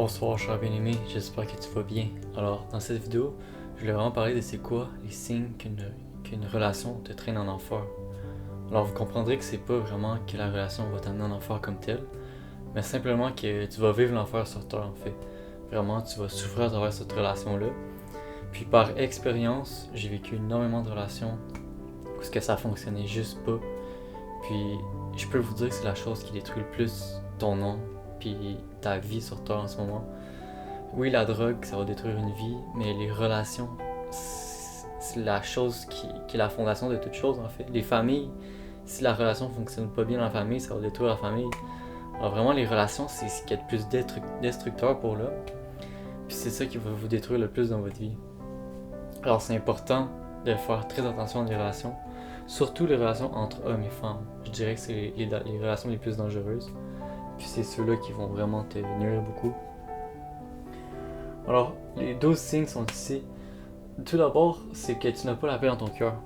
Bonsoir cher bien-aimé, j'espère que tu vas bien. Alors dans cette vidéo, je voulais vraiment parler de c'est quoi les signes qu'une relation te traîne en enfer. Alors vous comprendrez que c'est pas vraiment que la relation va t'amener en enfer comme telle, mais simplement que tu vas vivre l'enfer sur terre en fait. Vraiment, tu vas souffrir à travers cette relation-là. Puis par expérience, j'ai vécu énormément de relations où ce que ça fonctionnait juste pas. Puis je peux vous dire que c'est la chose qui détruit le plus ton nom puis ta vie sur terre en ce moment. Oui, la drogue, ça va détruire une vie, mais les relations, c'est la chose qui est la fondation de toute chose en fait. Les familles, si la relation fonctionne pas bien dans la famille, ça va détruire la famille. Alors vraiment, les relations, c'est ce qui est le plus destructeur pour l'homme. Puis c'est ça qui va vous détruire le plus dans votre vie. Alors c'est important de faire très attention à les relations, surtout les relations entre hommes et femmes. Je dirais que c'est les relations les plus dangereuses. Puis c'est ceux-là qui vont vraiment te nuire beaucoup. Alors, les 12 signes sont ici. Tout d'abord, c'est que tu n'as pas la paix dans ton cœur.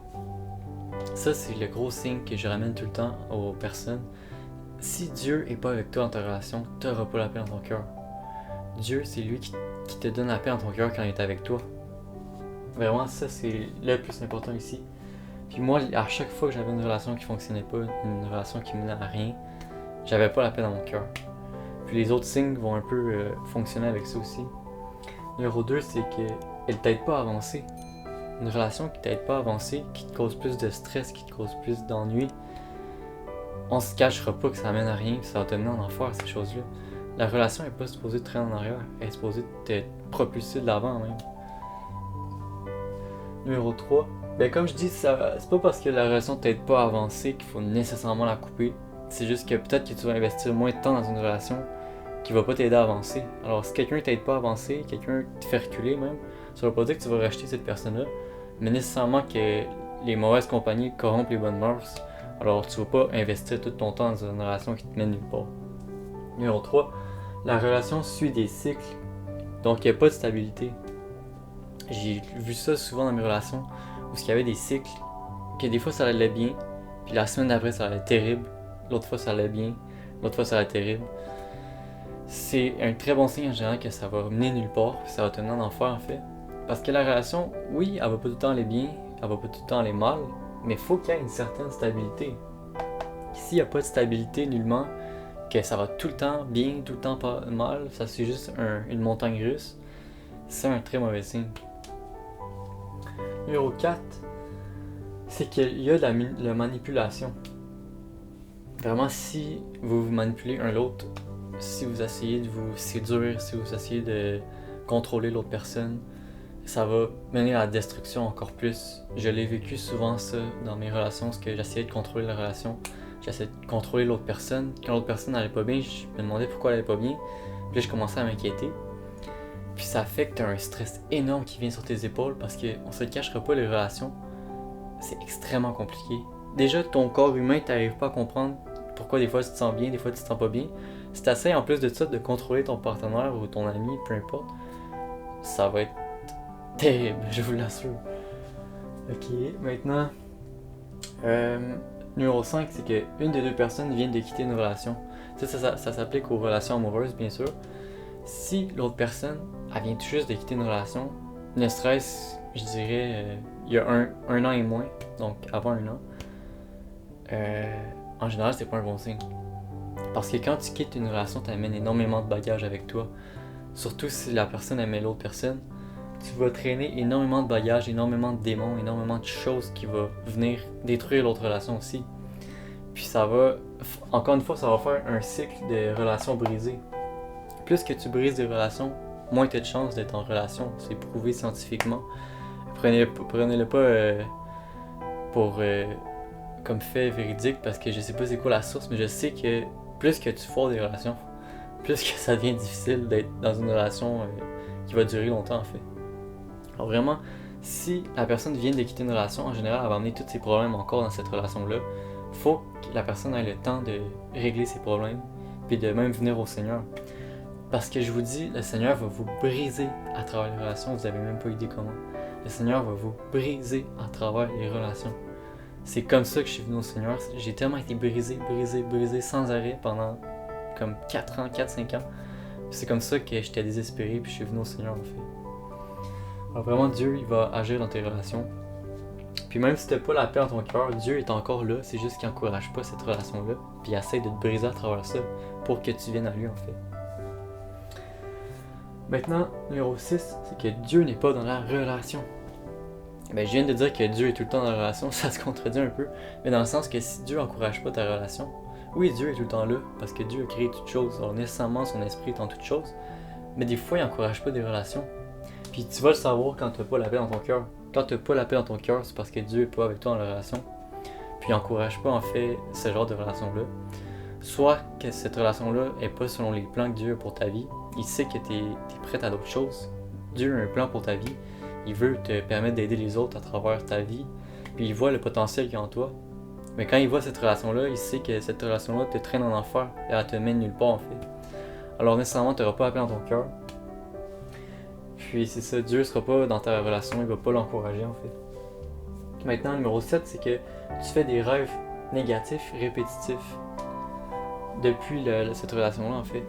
Ça, c'est le gros signe que je ramène tout le temps aux personnes. Si Dieu n'est pas avec toi dans ta relation, tu n'auras pas la paix dans ton cœur. Dieu, c'est lui qui te donne la paix dans ton cœur quand il est avec toi. Vraiment, ça, c'est le plus important ici. Puis moi, à chaque fois que j'avais une relation qui fonctionnait pas, une relation qui menait à rien, j'avais pas la paix dans mon cœur. Puis les autres signes vont un peu fonctionner avec ça aussi. Numéro 2, c'est qu'elle t'aide pas à avancer. Une relation qui t'aide pas à avancer, qui te cause plus de stress, qui te cause plus d'ennui, on se cachera pas que ça amène à rien, que ça va te mener en enfer, ces choses-là. La relation est pas supposée te traîner en arrière, elle est supposée te propulser de l'avant même. Numéro 3, ben comme je dis, c'est pas parce que la relation t'aide pas à avancer qu'il faut nécessairement la couper. C'est juste que peut-être que tu vas investir moins de temps dans une relation qui va pas t'aider à avancer. Alors si quelqu'un t'aide pas à avancer, quelqu'un te fait reculer même, ça veut pas dire que tu vas racheter cette personne-là, mais nécessairement que les mauvaises compagnies corrompent les bonnes mœurs. Alors tu vas pas investir tout ton temps dans une relation qui te mène nulle part. Numéro 3, la relation suit des cycles, donc il n'y a pas de stabilité. J'ai vu ça souvent dans mes relations, où il y avait des cycles, que des fois ça allait bien, puis la semaine d'après ça allait terrible, l'autre fois ça allait bien, l'autre fois ça allait terrible. C'est un très bon signe en général que ça va mener nulle part, puis ça va te mener en enfer en fait. Parce que la relation, oui, elle va pas tout le temps aller bien, elle va pas tout le temps aller mal, mais faut qu'il y ait une certaine stabilité. S'il n'y a pas de stabilité nullement, que ça va tout le temps bien, tout le temps pas mal, ça c'est juste une montagne russe, c'est un très mauvais signe. Numéro 4, c'est qu'il y a de la manipulation. Vraiment, si vous manipulez un l'autre, si vous essayez de vous séduire, si vous essayez de contrôler l'autre personne, ça va mener à la destruction encore plus. Je l'ai vécu souvent ça dans mes relations, parce que j'essayais de contrôler la relation, j'essayais de contrôler l'autre personne. Quand l'autre personne n'allait pas bien, je me demandais pourquoi elle allait pas bien, puis là je commençais à m'inquiéter. Puis ça fait que tu as un stress énorme qui vient sur tes épaules, parce qu'on se le cachera pas, les relations, c'est extrêmement compliqué. Déjà, ton corps humain, t'arrives pas à comprendre pourquoi des fois tu te sens bien, des fois tu te sens pas bien. Si tu essaies en plus de ça de contrôler ton partenaire ou ton ami, peu importe, ça va être terrible, je vous l'assure. Ok, maintenant, numéro 5, c'est qu'une des deux personnes vient de quitter une relation. Ça s'applique aux relations amoureuses, bien sûr. Si l'autre personne, elle vient tout juste de quitter une relation, ne serait-ce, je dirais, il y a un an et moins, donc avant un an, en général, c'est pas un bon signe. Parce que quand tu quittes une relation, tu amènes énormément de bagages avec toi. Surtout si la personne aimait l'autre personne, tu vas traîner énormément de bagages, énormément de démons, énormément de choses qui vont venir détruire l'autre relation aussi. Puis ça va, encore une fois, ça va faire un cycle de relations brisées. Plus que tu brises des relations, moins tu as de chances d'être en relation. C'est prouvé scientifiquement. Prenez-le pas pour comme fait véridique, parce que je sais pas c'est quoi la source, mais je sais que plus que tu foires des relations, plus que ça devient difficile d'être dans une relation qui va durer longtemps en fait. Alors vraiment, si la personne vient de quitter une relation, en général, elle va amener tous ses problèmes encore dans cette relation-là. Faut que la personne ait le temps de régler ses problèmes, puis de même venir au Seigneur. Parce que je vous dis, le Seigneur va vous briser à travers les relations, vous n'avez même pas idée comment. Le Seigneur va vous briser à travers les relations. C'est comme ça que je suis venu au Seigneur. J'ai tellement été brisé sans arrêt pendant comme 4 ans, 4-5 ans. Puis c'est comme ça que j'étais désespéré, puis je suis venu au Seigneur, en fait. Alors vraiment, Dieu, il va agir dans tes relations. Puis même si t'as pas la paix dans ton cœur, Dieu est encore là, c'est juste qu'il encourage pas cette relation-là, puis il essaie de te briser à travers ça, pour que tu viennes à lui, en fait. Maintenant, numéro 6, c'est que Dieu n'est pas dans la relation. Ben, je viens de dire que Dieu est tout le temps dans la relation, ça se contredit un peu, mais dans le sens que si Dieu n'encourage pas ta relation, oui, Dieu est tout le temps là, parce que Dieu a créé toutes choses, alors nécessairement son esprit est en toutes choses, mais des fois il n'encourage pas des relations. Puis tu vas le savoir quand tu n'as pas la paix dans ton cœur. Quand tu n'as pas la paix dans ton cœur, c'est parce que Dieu n'est pas avec toi dans la relation, puis il n'encourage pas en fait ce genre de relation-là. Soit que cette relation-là n'est pas selon les plans que Dieu a pour ta vie, il sait que tu es prête à d'autres choses. Dieu a un plan pour ta vie. Il veut te permettre d'aider les autres à travers ta vie, puis il voit le potentiel qu'il y a en toi. Mais quand il voit cette relation-là, il sait que cette relation-là te traîne en enfer et elle te mène nulle part en fait. Alors nécessairement, tu n'auras pas la paix dans ton cœur. Puis c'est ça, Dieu ne sera pas dans ta relation, il ne va pas l'encourager en fait. Maintenant, numéro 7, c'est que tu fais des rêves négatifs, répétitifs, depuis cette relation-là en fait.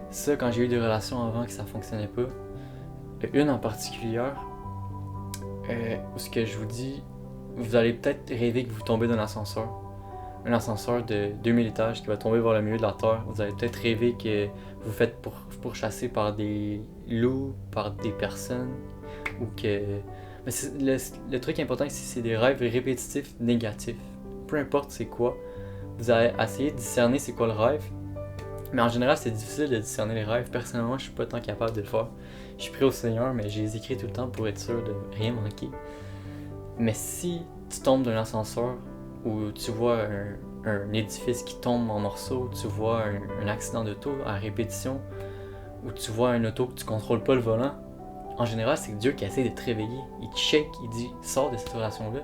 Ça, quand j'ai eu des relations avant que ça ne fonctionnait pas, une en particulier, où ce que je vous dis, vous allez peut-être rêver que vous tombez d'un ascenseur. Un ascenseur de 2000 étages qui va tomber vers le milieu de la terre. Vous allez peut-être rêver que vous faites pourchasser par des loups, par des personnes, ou que... Mais le truc important ici, c'est des rêves répétitifs négatifs. Peu importe c'est quoi, vous allez essayer de discerner c'est quoi le rêve. Mais en général, c'est difficile de discerner les rêves. Personnellement, je suis pas tant capable de le faire. Je suis pris au Seigneur, mais j'ai écrit tout le temps pour être sûr de rien manquer. Mais si tu tombes d'un ascenseur ou tu vois un édifice qui tombe en morceaux, tu vois un accident d'auto à répétition, ou tu vois un auto que tu contrôles pas le volant, en général, c'est Dieu qui essaie de te réveiller. Il te shake, il dit « Sors de cette relation-là ».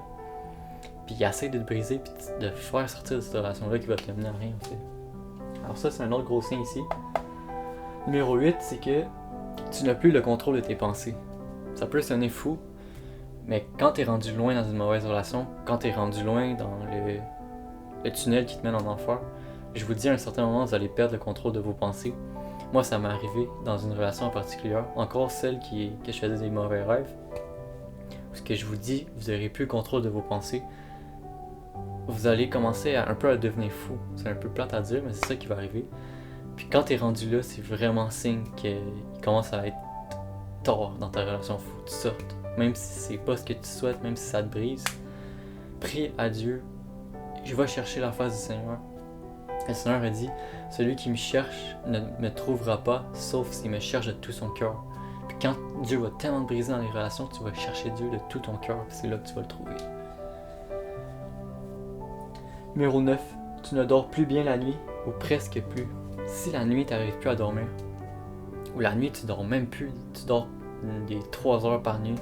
Puis il essaie de te briser, puis de faire sortir de cette relation-là qui va te mener à rien, en fait. Alors ça, c'est un autre gros signe ici. Numéro 8, c'est que tu n'as plus le contrôle de tes pensées. Ça peut sonner fou, mais quand tu es rendu loin dans une mauvaise relation, quand tu es rendu loin dans le tunnel qui te mène en enfer, je vous dis à un certain moment, vous allez perdre le contrôle de vos pensées. Moi, ça m'est arrivé dans une relation en particulier, encore celle que je faisais des mauvais rêves. Ce que je vous dis, vous n'aurez plus le contrôle de vos pensées. Vous allez commencer un peu à devenir fou. C'est un peu plate à dire, mais c'est ça qui va arriver. Puis quand t'es rendu là, c'est vraiment signe qu'il commence à être tard dans ta relation. Faut que tu sortes. Même si c'est pas ce que tu souhaites, même si ça te brise. Prie à Dieu. Je vais chercher la face du Seigneur. Le Seigneur a dit, celui qui me cherche ne me trouvera pas, sauf s'il me cherche de tout son cœur. Puis quand Dieu va tellement te briser dans les relations, tu vas chercher Dieu de tout ton cœur. Puis c'est là que tu vas le trouver. Numéro 9. Tu ne dors plus bien la nuit, ou presque plus. Si la nuit, tu n'arrives plus à dormir, ou la nuit, tu dors même plus, tu dors des 3 heures par nuit,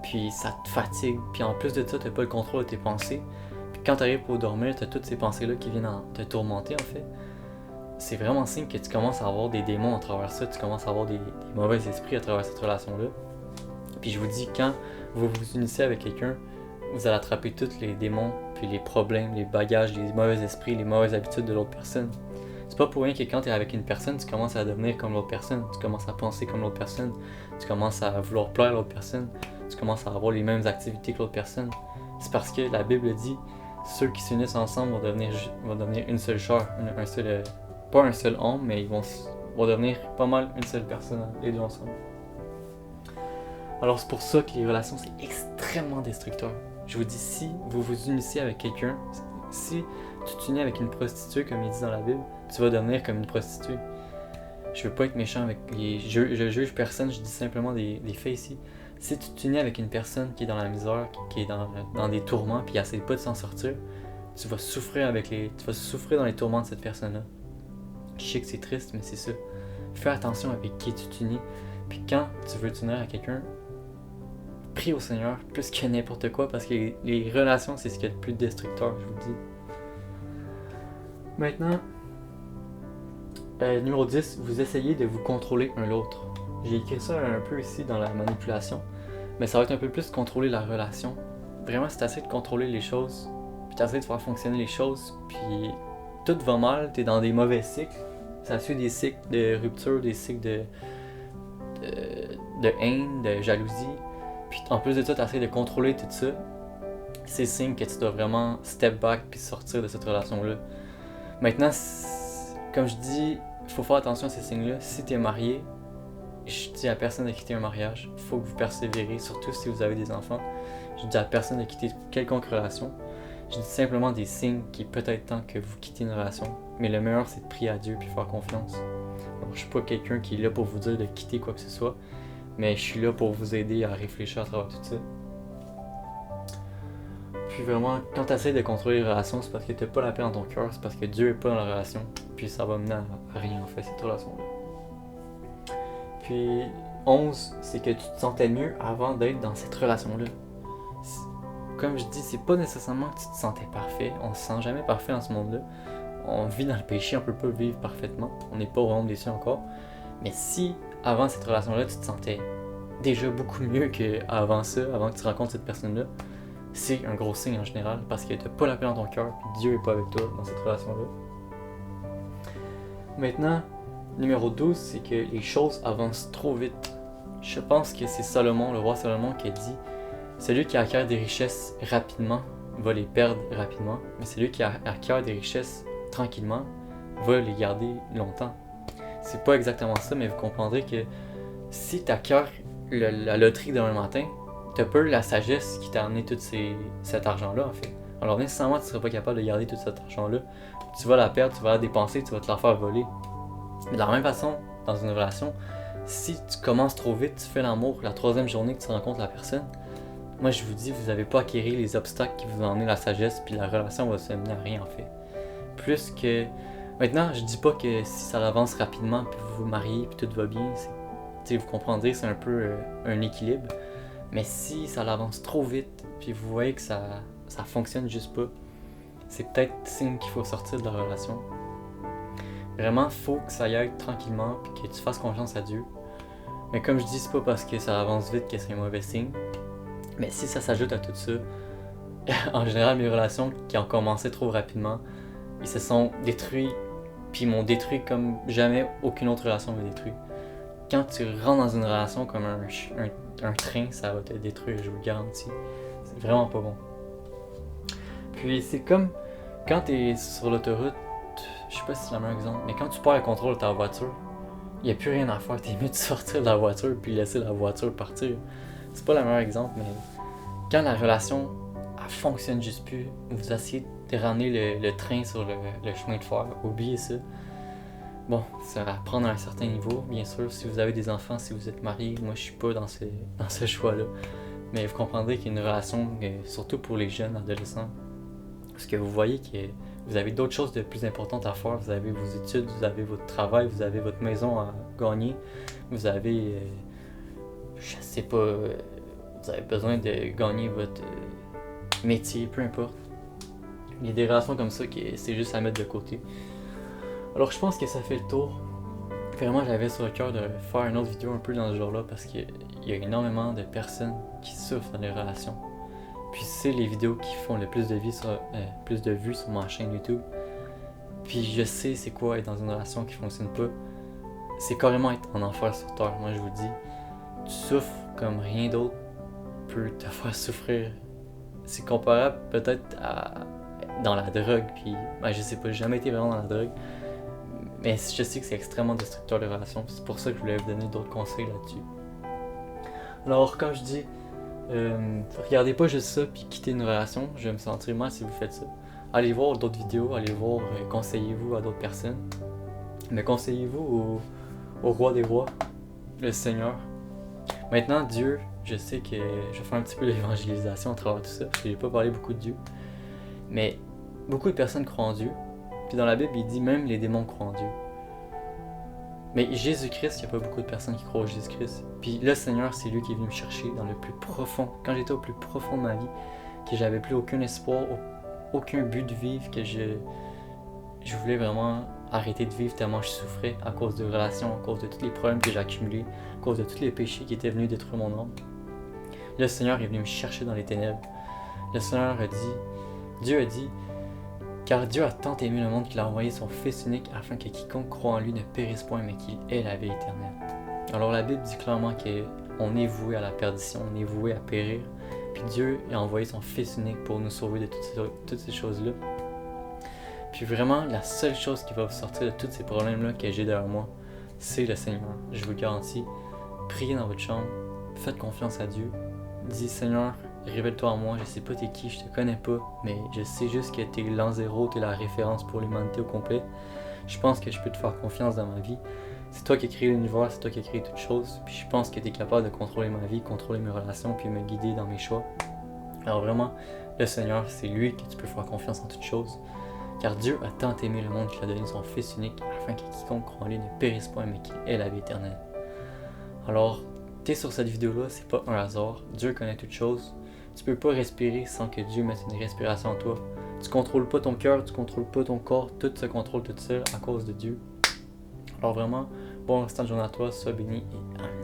puis ça te fatigue, puis en plus de ça, tu n'as pas le contrôle de tes pensées, puis quand tu arrives pour dormir, tu as toutes ces pensées-là qui viennent te tourmenter, en fait. C'est vraiment signe que tu commences à avoir des démons à travers ça, tu commences à avoir des mauvais esprits à travers cette relation-là. Puis je vous dis, quand vous vous unissez avec quelqu'un, vous allez attraper tous les démons, puis les problèmes, les bagages, les mauvais esprits, les mauvaises habitudes de l'autre personne. C'est pas pour rien que quand tu es avec une personne, tu commences à devenir comme l'autre personne, tu commences à penser comme l'autre personne, tu commences à vouloir plaire à l'autre personne, tu commences à avoir les mêmes activités que l'autre personne. C'est parce que la Bible dit, ceux qui s'unissent ensemble vont devenir une seule chair, pas un seul homme, mais ils vont devenir pas mal une seule personne, les deux ensemble. Alors c'est pour ça que les relations, c'est extrêmement destructeur. Je vous dis, si vous vous unissez avec quelqu'un, si tu t'unis avec une prostituée, comme il dit dans la Bible, tu vas devenir comme une prostituée. Je veux pas être méchant avec je juge personne, je dis simplement des faits ici. Si tu t'unis avec une personne qui est dans la misère, qui est dans des tourments, puis qui essaie pas de s'en sortir, tu vas souffrir dans les tourments de cette personne-là. Je sais que c'est triste, mais c'est ça. Fais attention avec qui tu t'unis. Puis quand tu veux t'unir à quelqu'un, prie au Seigneur plus que n'importe quoi, parce que les relations, c'est ce qu'il y a de plus destructeur, je vous le dis. Maintenant, numéro 10, vous essayez de vous contrôler un l'autre. J'ai écrit ça un peu ici dans la manipulation, mais ça va être un peu plus contrôler la relation. Vraiment, si tu essaies de contrôler les choses, puis tu essaies de faire fonctionner les choses, puis tout va mal, tu es dans des mauvais cycles, Ça suit des cycles de rupture, des cycles de haine, de jalousie. Puis en plus de ça, tu essaies de contrôler tout ça. C'est signe que tu dois vraiment step back puis sortir de cette relation-là. Maintenant, comme je dis, il faut faire attention à ces signes-là. Si tu es marié, je dis à personne de quitter un mariage. Il faut que vous persévérez, surtout si vous avez des enfants. Je dis à personne de quitter quelconque relation. Je dis simplement des signes qu'il est peut-être temps que vous quittez une relation. Mais le meilleur, c'est de prier à Dieu puis faire confiance. Donc, je suis pas quelqu'un qui est là pour vous dire de quitter quoi que ce soit, mais je suis là pour vous aider à réfléchir à travers tout ça. Puis vraiment, quand tu essaies de contrôler les relations, c'est parce que tu n'as pas la paix dans ton cœur, c'est parce que Dieu n'est pas dans la relation, puis ça va mener à rien en fait, cette relation-là. Puis 11, c'est que tu te sentais mieux avant d'être dans cette relation-là. Comme je dis, c'est pas nécessairement que tu te sentais parfait, on se sent jamais parfait dans ce monde-là. On vit dans le péché, on peut pas vivre parfaitement, on n'est pas au royaume des cieux encore. Mais si, avant cette relation-là, tu te sentais déjà beaucoup mieux qu'avant ça, avant que tu rencontres cette personne-là, c'est un gros signe en général, parce que tu n'as pas la paix dans ton cœur, puis Dieu n'est pas avec toi dans cette relation-là. Maintenant, numéro 12, c'est que les choses avancent trop vite. Je pense que c'est Salomon, le roi Salomon, qui a dit « Celui qui acquiert des richesses rapidement va les perdre rapidement, mais celui qui acquiert des richesses tranquillement va les garder longtemps. » C'est pas exactement ça, mais vous comprendrez que si tu acquiers la loterie demain matin, tu as peur de la sagesse qui t'a amené tout cet argent-là, en fait. Alors, nécessairement, tu ne seras pas capable de garder tout cet argent-là. Tu vas la perdre, tu vas la dépenser, tu vas te la faire voler. Mais de la même façon, dans une relation, si tu commences trop vite, tu fais l'amour la 3e journée que tu rencontres la personne, moi, je vous dis, vous n'avez pas acquéri les obstacles qui vous ont amené la sagesse, puis la relation va se mener à rien, en fait. Plus que... Maintenant, je dis pas que si ça avance rapidement, puis vous vous mariez, puis tout va bien, vous comprendrez, c'est un peu un équilibre. Mais si ça avance trop vite, puis vous voyez que ça fonctionne juste pas, c'est peut-être signe qu'il faut sortir de la relation. Vraiment, faut que ça y aille tranquillement, puis que tu fasses confiance à Dieu. Mais comme je dis, c'est pas parce que ça avance vite que c'est un mauvais signe. Mais si ça s'ajoute à tout ça, en général, mes relations qui ont commencé trop rapidement, ils se sont détruits, puis ils m'ont détruit comme jamais aucune autre relation m'a détruit. Quand tu rentres dans une relation comme un train, ça va te détruire, je vous le garantis. C'est vraiment pas bon. Puis c'est comme quand tu es sur l'autoroute, je sais pas si c'est le meilleur exemple, mais quand tu perds le contrôle de ta voiture, il n'y a plus rien à faire. T'es mieux de sortir de la voiture puis laisser la voiture partir. C'est pas le meilleur exemple, mais quand la relation elle fonctionne juste plus, vous essayez de ramener le train sur le chemin de fer, oubliez ça. Bon, ça va prendre à un certain niveau, bien sûr, si vous avez des enfants, si vous êtes marié, moi je suis pas dans ce choix-là. Mais vous comprendrez qu'il y a une relation, surtout pour les jeunes adolescents, parce que vous voyez que vous avez d'autres choses de plus importantes à faire, vous avez vos études, vous avez votre travail, vous avez votre maison à gagner, vous avez, je sais pas, vous avez besoin de gagner votre métier, peu importe. Il y a des relations comme ça que c'est juste à mettre de côté. Alors je pense que ça fait le tour. Vraiment, j'avais sur le cœur de faire une autre vidéo un peu dans ce genre-là parce qu'il y a énormément de personnes qui souffrent dans les relations. Puis c'est les vidéos qui font le plus de vues sur ma chaîne YouTube. Puis je sais c'est quoi être dans une relation qui fonctionne pas. C'est carrément être en enfer sur terre. Moi je vous dis, tu souffres comme rien d'autre peut te faire souffrir. C'est comparable peut-être à dans la drogue. Puis je sais pas, j'ai jamais été vraiment dans la drogue. Mais je sais que c'est extrêmement destructeur de relations. C'est pour ça que je voulais vous donner d'autres conseils là-dessus. Alors, comme je dis, regardez pas juste ça puis quittez une relation. Je vais me sentir mal si vous faites ça. Allez voir d'autres vidéos, allez voir, conseillez-vous à d'autres personnes. Mais conseillez-vous au roi des rois, le Seigneur. Maintenant, Dieu, je sais que je vais faire un petit peu l'évangélisation à travers tout ça, parce que j'ai pas parlé beaucoup de Dieu. Mais beaucoup de personnes croient en Dieu. Puis dans la Bible, il dit même les démons croient en Dieu. Mais Jésus-Christ, il n'y a pas beaucoup de personnes qui croient au Jésus-Christ. Puis le Seigneur, c'est lui qui est venu me chercher dans le plus profond. Quand j'étais au plus profond de ma vie, que j'avais plus aucun espoir, aucun but de vivre, que je voulais vraiment arrêter de vivre tellement je souffrais à cause de relations, à cause de tous les problèmes que j'ai accumulés, à cause de tous les péchés qui étaient venus détruire mon âme. Le Seigneur est venu me chercher dans les ténèbres. Le Seigneur a dit, Dieu a dit, Car Dieu a tant aimé le monde qu'il a envoyé son Fils unique afin que quiconque croit en lui ne périsse point mais qu'il ait la vie éternelle. Alors la Bible dit clairement qu'on est voué à la perdition, on est voué à périr. Puis Dieu a envoyé son Fils unique pour nous sauver de toutes ces choses-là. Puis vraiment, la seule chose qui va vous sortir de tous ces problèmes-là que j'ai derrière moi, c'est le Seigneur. Je vous le garantis. Priez dans votre chambre, faites confiance à Dieu. Dis Seigneur, révèle-toi en moi, je sais pas t'es qui, je te connais pas, mais je sais juste que t'es l'an zéro, t'es la référence pour l'humanité au complet. Je pense que je peux te faire confiance dans ma vie. C'est toi qui as créé l'univers, c'est toi qui as créé toutes choses. Puis je pense que t'es capable de contrôler ma vie, contrôler mes relations, puis me guider dans mes choix. Alors vraiment, le Seigneur, c'est lui que tu peux faire confiance en toutes choses. Car Dieu a tant aimé le monde qu'il a donné son Fils unique, afin que quiconque croit en lui ne périsse point, mais qu'il ait la vie éternelle. Alors, t'es sur cette vidéo-là, c'est pas un hasard. Dieu connaît toutes choses. Tu peux pas respirer sans que Dieu mette une respiration en toi. Tu contrôles pas ton cœur, tu contrôles pas ton corps, tout se contrôle tout seul à cause de Dieu. Alors vraiment, bon restant de journée à toi, sois béni et amen.